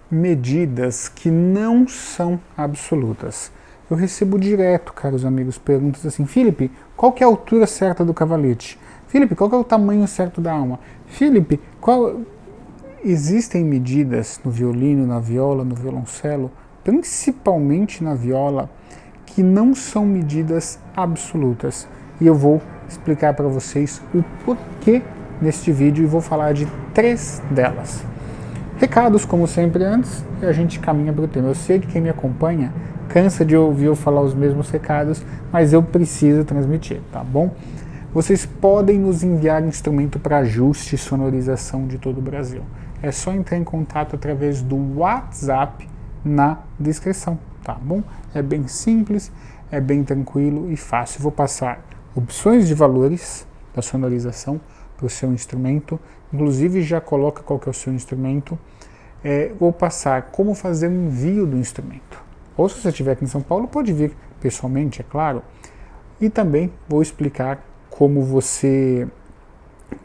medidas que não são absolutas. Eu recebo direto, caros amigos, perguntas assim: Felipe, qual que é a altura certa do cavalete? Felipe, qual que é o tamanho certo da alma? Felipe, existem medidas no violino, na viola, no violoncelo, principalmente na viola, que não são medidas absolutas. E eu vou explicar para vocês o porquê neste vídeo e vou falar de 3 delas. Recados, como sempre, antes, e a gente caminha para o tema. Eu sei que quem me acompanha cansa de ouvir eu falar os mesmos recados, mas eu preciso transmitir, tá bom? Vocês podem nos enviar instrumento para ajuste e sonorização de todo o Brasil. É só entrar em contato através do WhatsApp na descrição, tá bom? É bem simples, é bem tranquilo e fácil. Vou passar opções de valores da sonorização para o seu instrumento, inclusive já coloca qual que é o seu instrumento. Vou passar como fazer o envio do instrumento. Ou se você estiver aqui em São Paulo, pode vir pessoalmente, é claro. E também vou explicar como você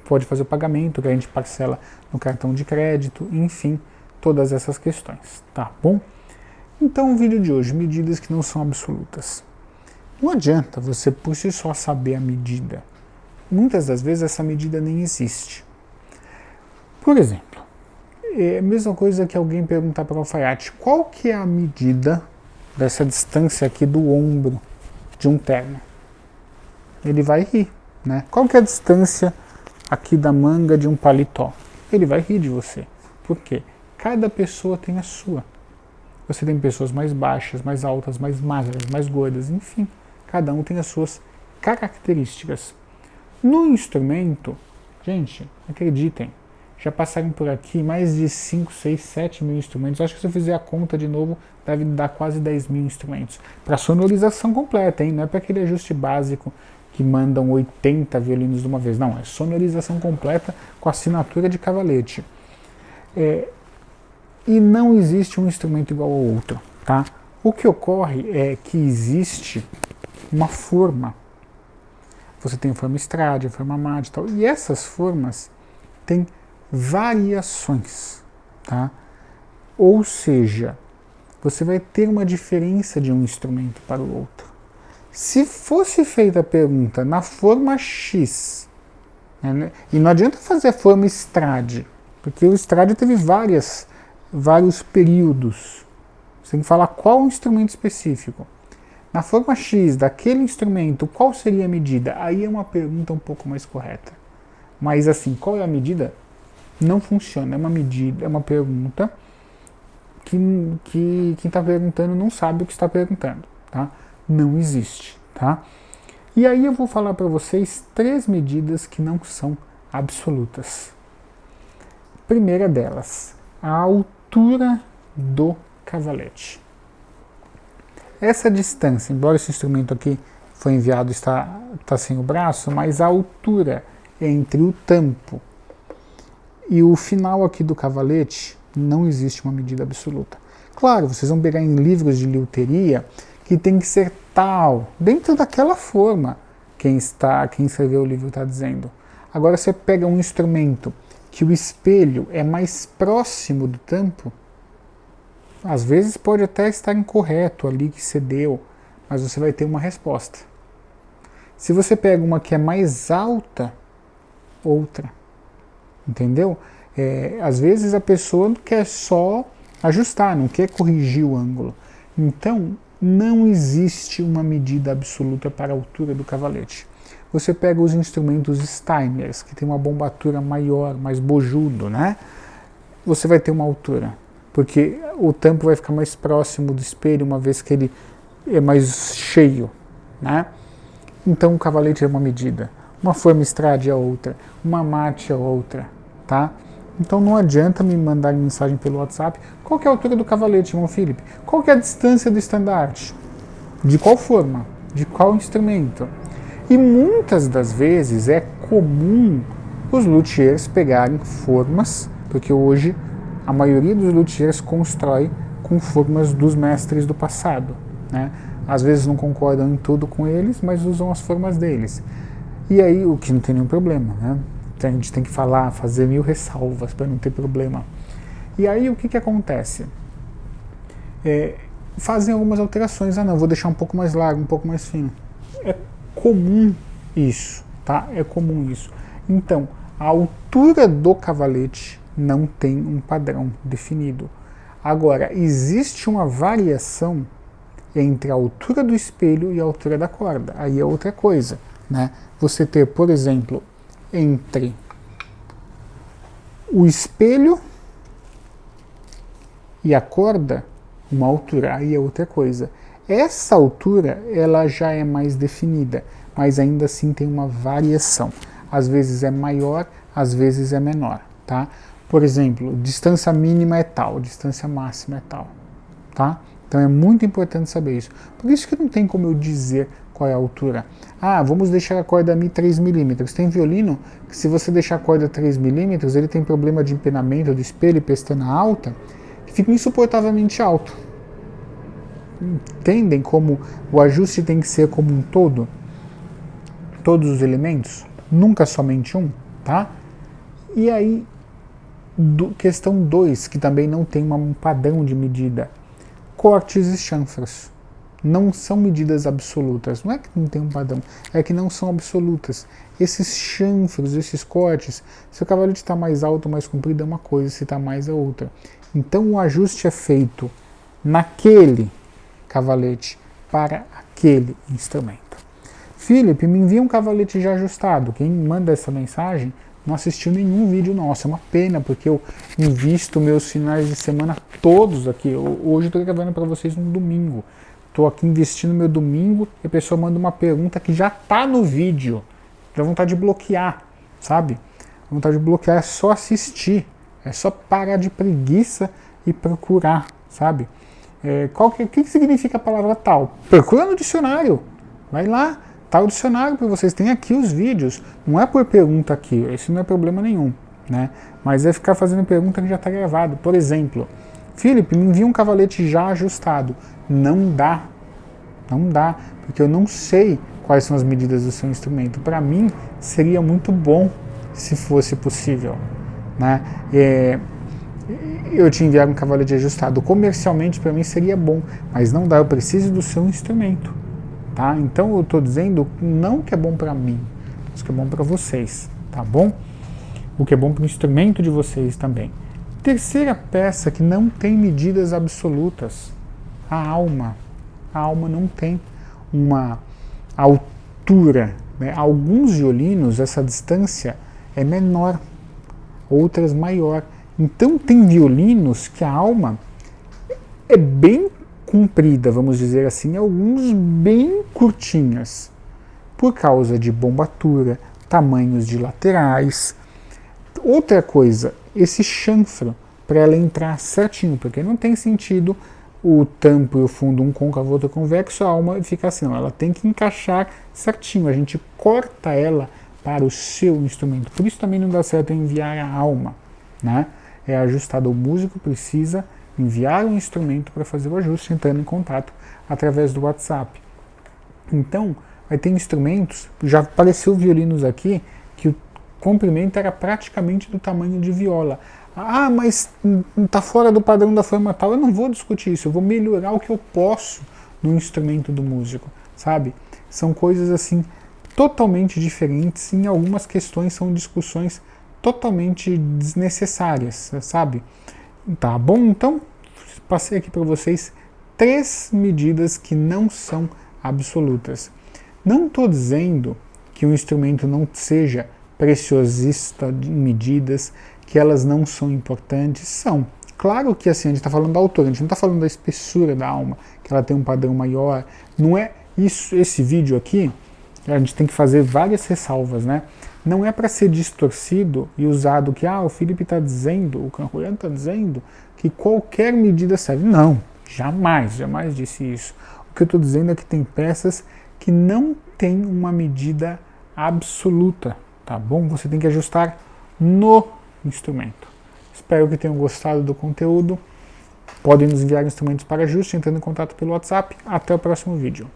pode fazer o pagamento, que a gente parcela no cartão de crédito, enfim, todas essas questões, tá bom? Então o vídeo de hoje, medidas que não são absolutas. Não adianta você por si só saber a medida. Muitas das vezes essa medida nem existe. Por exemplo, é a mesma coisa que alguém perguntar para o alfaiate: qual que é a medida dessa distância aqui do ombro de um terno? Ele vai rir, né? Qual que é a distância aqui da manga de um paletó? Ele vai rir de você. Por quê? Cada pessoa tem a sua. Você tem pessoas mais baixas, mais altas, mais magras, mais gordas, enfim. Cada um tem as suas características. No instrumento, gente, acreditem, já passaram por aqui mais de 5, 6, 7 mil instrumentos. Acho que se eu fizer a conta de novo, deve dar quase 10 mil instrumentos. Para sonorização completa, hein? Não é para aquele ajuste básico que mandam 80 violinos de uma vez. Não, é sonorização completa com assinatura de cavalete. E não existe um instrumento igual ao outro, tá? O que ocorre é que existe uma forma. Você tem a forma Strade, a forma Amati e tal. E essas formas têm variações, tá? Ou seja, você vai ter uma diferença de um instrumento para o outro. Se fosse feita a pergunta na forma X, né, e não adianta fazer a forma Strade, porque o Strade teve vários períodos. Você tem que falar qual instrumento específico. Na forma X daquele instrumento, qual seria a medida? Aí é uma pergunta um pouco mais correta. Mas assim, qual é a medida? Não funciona. É uma medida, é uma pergunta que quem está perguntando não sabe o que está perguntando, tá? Não existe, tá? E aí eu vou falar para vocês 3 medidas que não são absolutas. Primeira delas, a altura do cavalete. Essa distância, embora esse instrumento aqui foi enviado está sem o braço, mas a altura entre o tampo e o final aqui do cavalete não existe uma medida absoluta. Claro, vocês vão pegar em livros de liuteria que tem que ser tal, dentro daquela forma quem escreveu o livro está dizendo. Agora você pega um instrumento que o espelho é mais próximo do tampo, às vezes pode até estar incorreto ali que você deu, mas você vai ter uma resposta. Se você pega uma que é mais alta, outra. Entendeu? Às vezes a pessoa quer só ajustar, não quer corrigir o ângulo. Então, não existe uma medida absoluta para a altura do cavalete. Você pega os instrumentos Steiners, que tem uma bombatura maior, mais bojudo, né? Você vai ter uma altura, porque o tampo vai ficar mais próximo do espelho, uma vez que ele é mais cheio, né? Então o cavalete é uma medida, uma forma Strade é outra, uma Amati é outra, tá? Então não adianta me mandar mensagem pelo WhatsApp: qual que é a altura do cavalete, irmão Felipe? Qual que é a distância do estandarte? De qual forma? De qual instrumento? E muitas das vezes é comum os luthiers pegarem formas, porque hoje a maioria dos luthiers constrói com formas dos mestres do passado, né? Às vezes não concordam em tudo com eles, mas usam as formas deles. E aí, o que não tem nenhum problema, né? Então, a gente tem que fazer 1000 ressalvas para não ter problema. E aí o que acontece? Fazem algumas alterações. Ah, não, vou deixar um pouco mais largo, um pouco mais fino. É comum isso, tá? É comum isso. Então, a altura do cavalete não tem um padrão definido. Agora, existe uma variação entre a altura do espelho e a altura da corda. Aí é outra coisa, né? Você ter, por exemplo, entre o espelho e a corda, uma altura, aí é outra coisa. Essa altura, ela já é mais definida, mas ainda assim tem uma variação. Às vezes é maior, às vezes é menor, tá? Por exemplo, distância mínima é tal, distância máxima é tal, tá? Então é muito importante saber isso. Por isso que não tem como eu dizer qual é a altura. Ah, vamos deixar a corda Mi 3 milímetros. Tem violino que se você deixar a corda 3 milímetros, ele tem problema de empenamento do espelho e pestana alta, que fica insuportavelmente alto. Entendem como o ajuste tem que ser como um todo? Todos os elementos? Nunca somente um, tá? E aí, questão 2, que também não tem um padrão de medida. Cortes e chanfros. Não são medidas absolutas. Não é que não tem um padrão, é que não são absolutas. Esses chanfros, esses cortes, se o cavalete está mais alto ou mais comprido é uma coisa, se está mais é outra. Então o ajuste é feito naquele cavalete para aquele instrumento. Felipe, me envia um cavalete já ajustado. Quem manda essa mensagem não assistiu nenhum vídeo nosso. É uma pena, porque eu invisto meus finais de semana todos aqui. Hoje eu estou gravando para vocês no domingo. Estou aqui investindo meu domingo e a pessoa manda uma pergunta que já está no vídeo. Dá vontade de bloquear, sabe? Dá vontade de bloquear, é só assistir. É só parar de preguiça e procurar, sabe? O que significa a palavra tal? Procura no dicionário. Vai lá, tá o dicionário para vocês. Tem aqui os vídeos. Não é por pergunta aqui, esse não é problema nenhum, né? Mas é ficar fazendo pergunta que já está gravado. Por exemplo, Felipe, me envia um cavalete já ajustado. Não dá. Não dá, porque eu não sei quais são as medidas do seu instrumento. Para mim, seria muito bom se fosse possível, né? Eu te enviar um cavalete ajustado. Comercialmente, para mim, seria bom, mas não dá. Eu preciso do seu instrumento, tá? Então, eu estou dizendo não que é bom para mim, mas que é bom para vocês, tá bom? O que é bom para o instrumento de vocês também. Terceira peça que não tem medidas absolutas, a alma. A alma não tem uma altura, né? Alguns violinos, essa distância é menor, outras maior. Então tem violinos que a alma é bem comprida, vamos dizer assim, alguns bem curtinhas, por causa de bombatura, tamanhos de laterais. Outra coisa, esse chanfro, para ela entrar certinho, porque não tem sentido o tampo e o fundo, um côncavo, outro convexo, a alma fica assim, não, ela tem que encaixar certinho, a gente corta ela para o seu instrumento. Por isso também não dá certo enviar a alma, né? É ajustado, o músico precisa enviar um instrumento para fazer o ajuste, entrando em contato através do WhatsApp. Então, vai ter instrumentos, já apareceu violinos aqui, que o comprimento era praticamente do tamanho de viola. Ah, mas está fora do padrão da forma tal. Eu não vou discutir isso, eu vou melhorar o que eu posso no instrumento do músico, sabe? São coisas assim totalmente diferentes, e em algumas questões são discussões totalmente desnecessárias, sabe? Tá bom? Então, passei aqui para vocês 3 medidas que não são absolutas. Não estou dizendo que o instrumento não seja preciosista em medidas, que elas não são importantes. São. Claro que assim, a gente está falando da altura, a gente não está falando da espessura da alma, que ela tem um padrão maior. Não é isso, esse vídeo aqui, a gente tem que fazer várias ressalvas, né? Não é para ser distorcido e usado que, o Felipe está dizendo, o Canhurian está dizendo que qualquer medida serve. Não, jamais disse isso. O que eu estou dizendo é que tem peças que não tem uma medida absoluta, tá bom? Você tem que ajustar no instrumento. Espero que tenham gostado do conteúdo. Podem nos enviar instrumentos para ajuste entrando em contato pelo WhatsApp. Até o próximo vídeo.